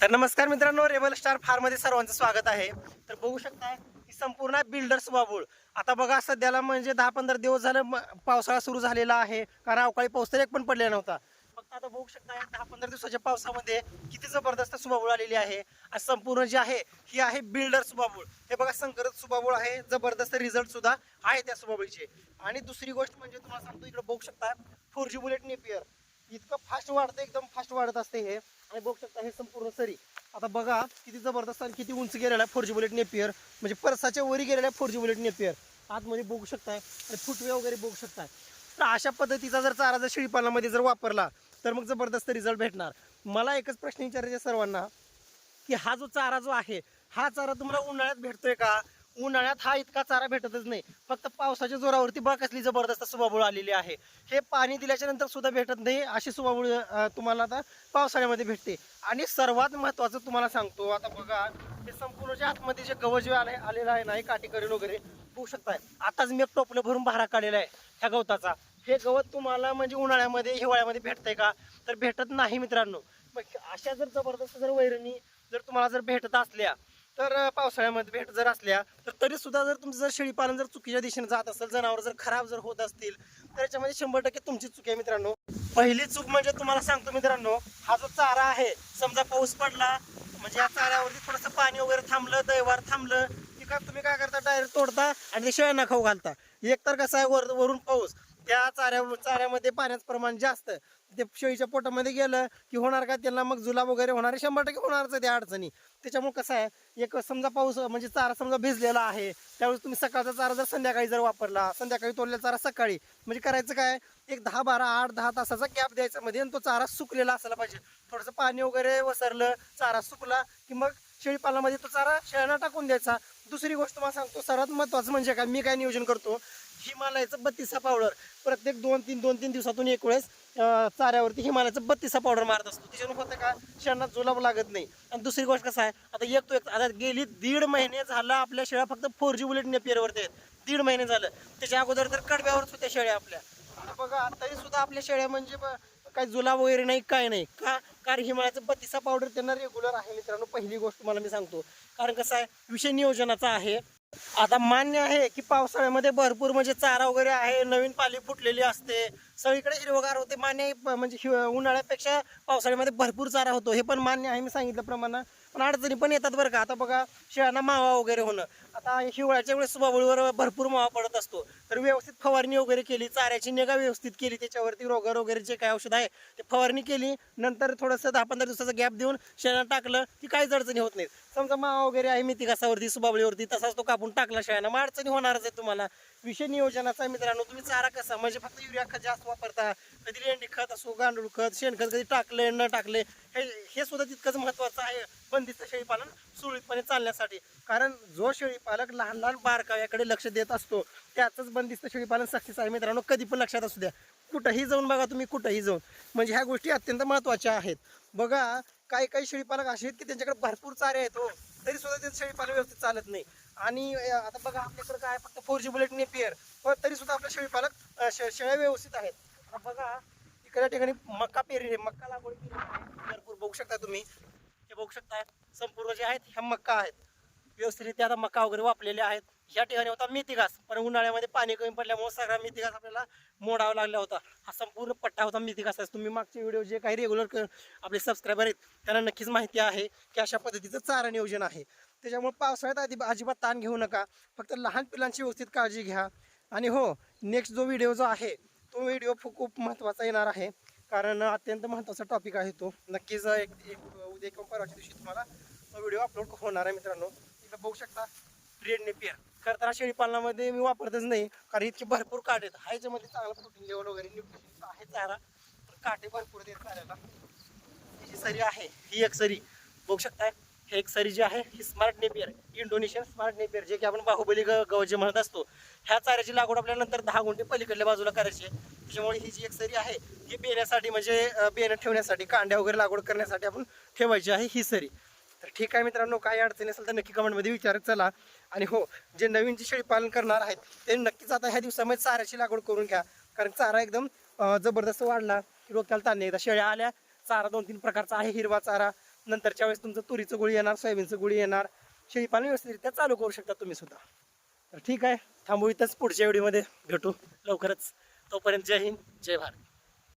तर नमस्कार मित्रांनो, रेबल स्टार फार्म मध्ये सर्वांचं स्वागत आहे. तर बघू शकता की संपूर्ण बिल्डर्स बाबूळ आता बघा सध्याला म्हणजे 10-15 दिवस झालं पावसाळा सुरू झालेला आहे. कारण अवकाळी पाऊस तर एक पण पडलेला नव्हता. फक्त आता बघू शकता 10-15 दिवसाच्या पावसामध्ये किती जबरदस्त सुबाबूळ आलेली आहे. आज संपूर्ण जी आहे ही आहे बिल्डर सुबाबूळ. हे बघा संकरित सुबाबूळ आहे, जबरदस्त रिझल्ट सुद्धा आहे त्या सुबाबूळचे. आणि दुसरी गोष्ट म्हणजे तुम्हाला सांगतो, इकडे बघू शकता 4G बुलेट नेपियर इतकं फास्ट वाढतं, एकदम फास्ट वाढत असते हे. आणि बघू शकता हे संपूर्ण सरी आता बघा किती जबरदस्त आणि किती उंच गेलेला आहे 4G बुलेट नेपियर. म्हणजे परसाच्या वरी गेलेला आहे 4G बुलेट नेपियर. आतमध्ये बघू शकताय आणि फुटवे वगैरे बघू शकताय. तर अशा पद्धतीचा जर चारा जर शेळीपालनामध्ये जर वापरला तर मग जबरदस्त रिझल्ट भेटणार. मला एकच प्रश्न विचारायचे सर्वांना की हा जो चारा जो आहे हा चारा तुम्हाला उन्हाळ्यात भेटतोय का? उन्हाळ्यात हा इतका चारा भेटतच नाही. फक्त पावसाच्या जोरावरती बघा कसली जबरदस्त सुबाबूळ आलेली आहे. हे पाणी दिल्याच्या नंतर सुद्धा भेटत नाही अशी सुबाबूळ तुम्हाला आता पावसाळ्यामध्ये भेटते. आणि सर्वात महत्त्वाचं तुम्हाला सांगतो, आता बघा हे संपूर्ण जे आतमध्ये जे गवत जे आलेलं आहे ना, हे काटेकरी वगैरे बघू शकताय. आताच मी एक टोपलं भरून भारा काढलेला आहे ह्या गवताचा. हे गवत तुम्हाला म्हणजे उन्हाळ्यामध्ये हिवाळ्यामध्ये भेटतंय का? तर भेटत नाही मित्रांनो. मग अशा जर जबरदस्त जर वैरणी जर तुम्हाला जर भेटत असल्या तर पावसाळ्यामध्ये भेट जर असल्या तर तरी सुद्धा जर तुमचं जर शेळीपालन जर चुकीच्या दिशेने जात असेल, जनावर जर खराब जर होत असतील तर याच्यामध्ये 100% तुमची चूक आहे मित्रांनो. पहिली चूक म्हणजे तुम्हाला सांगतो मित्रांनो, हा जो चारा आहे समजा पाऊस पडला म्हणजे या चाऱ्यावरती थोडंसं पाणी वगैरे थांबलं, दैवार थांबलं की काय तुम्ही काय करता, डायरेक्ट तोडता आणि ते शेळ्यांना खाऊ घालता. एक तर कसं आहे वरून पाऊस, त्या चाऱ्यामध्ये पाण्याचं प्रमाण जास्त, ते शेळीच्या पोटामध्ये गेलं की होणार का त्यांना मग जुलाब वगैरे होणार, 100% होणारच आहे त्या अडचणी. त्याच्यामुळे कसं आहे, एक समजा पाऊस म्हणजे चारा समजा भिजलेला आहे त्यावेळेस तुम्ही सकाळचा चारा जर संध्याकाळी जर वापरला, संध्याकाळी तोडलेला चारा सकाळी, म्हणजे करायचं काय, एक 10-12 8-10 तासाचा गॅप द्यायचा मध्ये आणि तो चारा सुकलेला असायला पाहिजे. थोडंसं पाणी वगैरे वसरलं, चारा सुकला की मग शेळीपालनामध्ये तो चारा शेळ्यांना टाकून द्यायचा. दुसरी गोष्ट मला सांगतो, सर्वात महत्त्वाचं म्हणजे काय, मी काय नियोजन करतो, हिमालयाचं 32 पावडर प्रत्येक 2-3 दिवसातून एक वेळेस चाऱ्यावरती हिमालयाचं 32 पावडर मारत असतो. त्याच्यानं होतं का, शेळ्यांना जुलाब लागत नाही. आणि दुसरी गोष्ट कसं आहे, आता गेली 1.5 महिने झाला आपल्या शेळ्या फक्त 4G बुलेट नेपियरवरती आहेत. 1.5 महिने झालं. त्याच्या अगोदर तर कडब्यावरच होत्या शेळ्या आपल्या. आता बघा तरी सुद्धा आपल्या शेळ्या म्हणजे काही जुलाब वगैरे नाही, काय नाही का, कारण हिमालयाचं 32 पावडर त्यांना रेग्युलर आहे मित्रांनो. पहिली गोष्ट मला मी सांगतो, कारण कसं आहे विषय नियोजनाचा आहे. आता मान्य आहे की पावसाळ्यामध्ये भरपूर म्हणजे चारा वगैरे आहे, नवीन पाली फुटलेली असते, सगळीकडे हिरवगार होते, मान्य आहे. म्हणजे उन्हाळ्यापेक्षा पावसाळ्यामध्ये भरपूर चारा होतो, हे पण मान्य आहे मी सांगितल्याप्रमाणे. पण अडचणी पण येतात बरं का. आता बघा शेळ्यांना मावा वगैरे होणं, आता हिवाळ्याच्या वेळेस सुबाबूळवर भरपूर मावा पडत असतो, तर व्यवस्थित फवारणी वगैरे केली, चाऱ्याची निगा व्यवस्थित केली, त्याच्यावरती रोगर वगैरे जे काय औषध आहे ते फवारणी केली, नंतर थोडंसं 10-15 दिवसाचा गॅप देऊन शेळ्यांना टाकलं की काहीच अडचणी होत नाहीत. समजा मावा वगैरे आहे मेथी घासावरती सुबाबळीवरती, तसाच तो कापून टाकला शेळ्यांना, मग अडचणी होणारच आहे तुम्हाला. विषय नियोजनाचा आहे मित्रांनो. तुम्ही चारा कसा म्हणजे फक्त युरिया खत जास्त वापरता, कधी लेंडी खत असो, गांडूळ खत, शेणखत कधी टाकले न टाकले, हे सुद्धा तितकंच महत्त्वाचं आहे बंदिस्त शेळीपालन सुरळीतपणे चालण्यासाठी. कारण जो शेळीपालक लहान लहान बारकाव्याकडे लक्ष देत असतो त्याचंच बंदिस्त शेळीपालन सक्सेस आहे मित्रांनो. कधी पण लक्षात असू द्या, कुठंही जाऊन बघा तुम्ही, कुठंही जाऊन, म्हणजे ह्या गोष्टी अत्यंत महत्त्वाच्या आहेत. बघा काही काही शेळीपालक असे आहेत की त्यांच्याकडे भरपूर चारे आहेत हो, तरी सुद्धा त्यांचं शेळीपालन व्यवस्थित चालत नाही. आणि आता बघा आपल्याकडे काय फक्त 4G बुलेट नेपियर, पण तरी सुद्धा आपले शेळीपालक शेळ्या व्यवस्थित आहेत. आता बघा इकडच्या ठिकाणी मक्का पेरली, मक्का लागवड केली आहे भरपूर, बघू शकता तुम्ही, हे बघू शकता संपूर्ण जे आहेत ह्या मक्का आहेत, व्यवस्थितरित्या आता मक्का वगैरे वापरलेले आहेत. ह्या ठिकाणी होता मेथी घास, पण उन्हाळ्यामध्ये पाणी कमी पडल्यामुळे सगळा मेथी घास आपल्याला मोडावा लागला होता. हा संपूर्ण पट्टा होता मेथी घासाचा. तुम्ही मागचे व्हिडिओ जे काही रेग्युलर आपले सबस्क्रायबर आहेत त्यांना नक्कीच माहिती आहे की अशा पद्धतीचं चारा नियोजन आहे. त्याच्यामुळे पावसाळ्यात अजिबात ताण घेऊ नका, फक्त लहान पिलांची व्यवस्थित काळजी घ्या. आणि हो, नेक्स्ट जो व्हिडिओ जो आहे तो व्हिडिओ खूप महत्त्वाचा येणार आहे, कारण अत्यंत महत्त्वाचा टॉपिक आहे तो. नक्कीच उद्या किंवा परवाच्या दिवशी तुम्हाला तो व्हिडिओ अपलोड होणार आहे मित्रांनो. इथं बघू शकता रेड नेपियर. खरं तर शेळीपालनामध्ये मी वापरतच नाही, कारण इतके भरपूर काटे आहेत. ह्याच्यामध्ये चांगला प्रोटीन लेवल वगैरे न्यूट्रिशन आहे चारा, तर काटे भरपूर देत चाऱ्याला. ही जी सरी आहे ही एक सरी बघू शकताय, हे एक सरी जी आहे ही smart napier, Indonesian smart napier, जे की आपण बाहुबली गवत जे म्हणत असतो. ह्या चाऱ्याची लागवड आपल्याला नंतर 10 गुंठे पलीकडल्या बाजूला करायची आहे. त्याच्यामुळे ही जी एक सरी आहे ही बेण्यासाठी म्हणजे बेणं ठेवण्यासाठी, कांड्या वगैरे लागवड करण्यासाठी आपण ठेवायची आहे ही सरी. तर ठीक आहे मित्रांनो, काही अडचणी असेल तर नक्की कमेंटमध्ये विचारत चला. आणि हो, जे नवीन जे शेळीपालन करणार आहेत ते नक्कीच आता ह्या दिवसामध्ये चाऱ्याची लागवड करून घ्या, कारण चारा एकदम जबरदस्त वाढला की डोक्याला ताण नाही. शेळ्या आल्या, चारा 2-3 प्रकारचा आहे, हिरवा चारा, नंतरच्या वेळेस तुमचं तुरीचं गुळी येणार, सोयाबीनचं गुळी येणार, शेळीपालन व्यवस्थितरित्या चालू करू शकता तुम्ही सुद्धा. तर ठीक आहे, थांबू इथंच. पुढच्या व्हिडिओमध्ये भेटू लवकरच. तोपर्यंत जय हिंद, जय भारत.